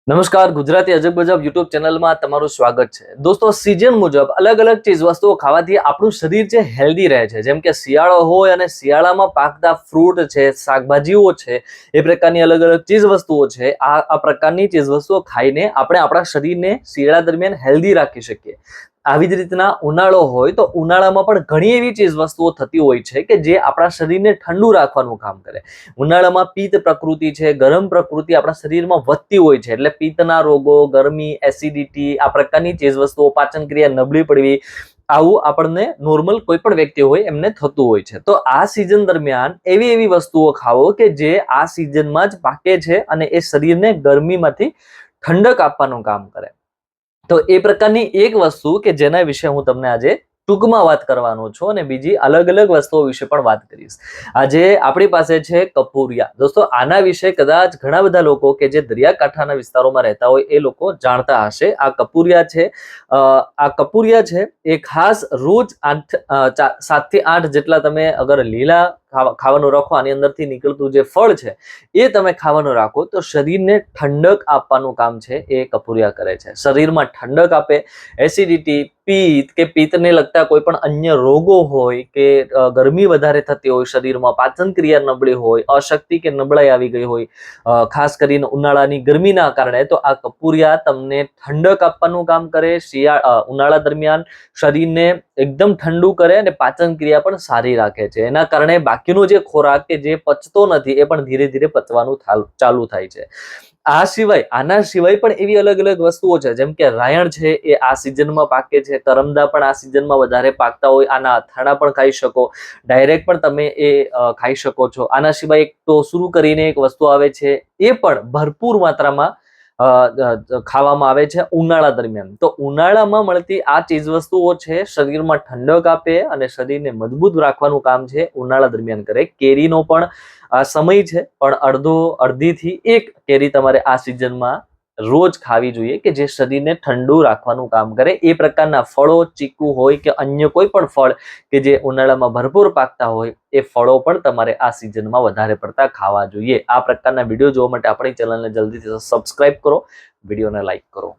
નમસ્કાર, ગુજરાતી અજબ ગજબ યુટ્યુબ ચેનલમાં તમારું સ્વાગત છે. દોસ્તો, સિઝન મુજબ અલગ અલગ ચીજ વસ્તુઓ ખાવાથી આપણું શરીર છે હેલ્ધી રહે છે. જેમ કે શિયાળો હોય અને શિયાળામાં પાકતા ફ્રૂટ છે, શાકભાજીઓ છે, એ પ્રકારની અલગ અલગ ચીજ વસ્તુઓ છે. આ પ્રકારની ચીજ વસ્તુઓ ખાઈને આપણે આપણા શરીરને શિયાળા દરમિયાન હેલ્ધી રાખી શકીએ. આવી જ રીતના ઉનાળો હોય તો ઉનાળામાં પણ ઘણી એવી ચીજ વસ્તુઓ થતી હોય છે કે જે આપણા શરીરને ઠંડુ રાખવાનું કામ કરે. ઉનાળામાં પિત્ત પ્રકૃતિ છે, ગરમ પ્રકૃતિ આપણા શરીરમાં વધતી હોય છે. એટલે પિત્તના રોગો, ગરમી, એસિડિટી, આ પ્રકારની ચીજ વસ્તુઓ, પાચન ક્રિયા નબળી પડવી, આવું આપણને નોર્મલ કોઈ પણ વ્યક્તિ હોય એમને થતું હોય છે. તો આ સિઝન દરમિયાન એવી એવી વસ્તુઓ ખાવો કે જે આ સિઝનમાં જ પાકે છે અને એ શરીરને ગરમીમાંથી ઠંડક આપવાનું કામ કરે. તો એ પ્રકારની એક વસ્તુ કે જેના વિશે હું તમને આજે ટૂંકમાં વાત કરવાનો છું અને બીજી અલગ અલગ વસ્તુઓ વિશે પણ વાત કરીશ. આજે આપણી પાસે છે કપૂરિયા. દોસ્તો, આના વિશે કદાચ ઘણા બધા લોકો કે જે દરિયાકાંઠાના વિસ્તારોમાં રહેતા હોય એ લોકો જાણતા હશે. આ કપૂરિયા છે એ ખાસ રોજ 7 થી 8 જેટલા તમે અગર લીલા ખાવાનું રાખો, આની અંદરથી નીકળતું જે ફળ છે એ તમે ખાવાનું રાખો તો શરીરને ઠંડક આપવાનું કામ છે એ કપૂરિયા કરે છે. શરીરમાં ઠંડક આપે, એસિડિટી, પિત્ત કે પિત્તને લગતા કોઈ પણ અન્ય રોગો હોય કે ગરમી વધારે થતી હોય શરીરમાં, પાચન ક્રિયા નબળી હોય, અશક્તિ કે નબળાઈ આવી ગઈ હોય, ખાસ કરીને ઉનાળાની ગરમીના કારણે, તો આ કપૂરિયા તમને ઠંડક આપવાનું કામ કરે. ઉનાળા દરમિયાન શરીરને એકદમ ઠંડુ કરે અને પાચન ક્રિયા પણ સારી રાખે છે. એના કારણે બાકીનો જે ખોરાક કે જે પચતો નથી એ પણ ધીરે ધીરે પચવાનું ચાલુ થાય છે. આના સિવાય પણ એવી અલગ અલગ વસ્તુઓ છે. જેમ કે રાયણ છે એ આ સિઝનમાં પાકે છે, કરમદા પણ આ સિઝનમાં વધારે પાકતા હોય, આના અથાણા પણ ખાઈ શકો, ડાયરેક્ટ પણ તમે એ ખાઈ શકો છો. આના સિવાય એક ટોસરું કરીને એક વસ્તુ આવે છે, એ પણ ભરપૂર માત્રામાં ખાવામાં આવે છે ઉનાળા દરમિયાન. તો ઉનાળામાં મળતી આ ચીજ વસ્તુઓ છે શરીરમાં ઠંડક આપે અને શરીરને મજબૂત રાખવાનું કામ છે ઉનાળા દરમિયાન કરે. કેરીનો પણ સમય છે, પણ અડધીથી એક કેરી તમારે આ સિઝનમાં રોજ ખાવી જોઈએ કે જે શરીરને ઠંડુ રાખવાનું કામ કરે. એ પ્રકારના ફળો, ચીકુ હોય કે અન્ય કોઈ પણ ફળ કે જે ઉનાળામાં ભરપૂર પાકતા હોય એ ફળો પણ તમારે આ સિઝનમાં વધારે પડતા ખાવા જોઈએ. આ પ્રકારના વિડીયો જોવા માટે આપણી ચેનલને જલ્દીથી સબસ્ક્રાઇબ કરો, વિડીયોને લાઈક કરો.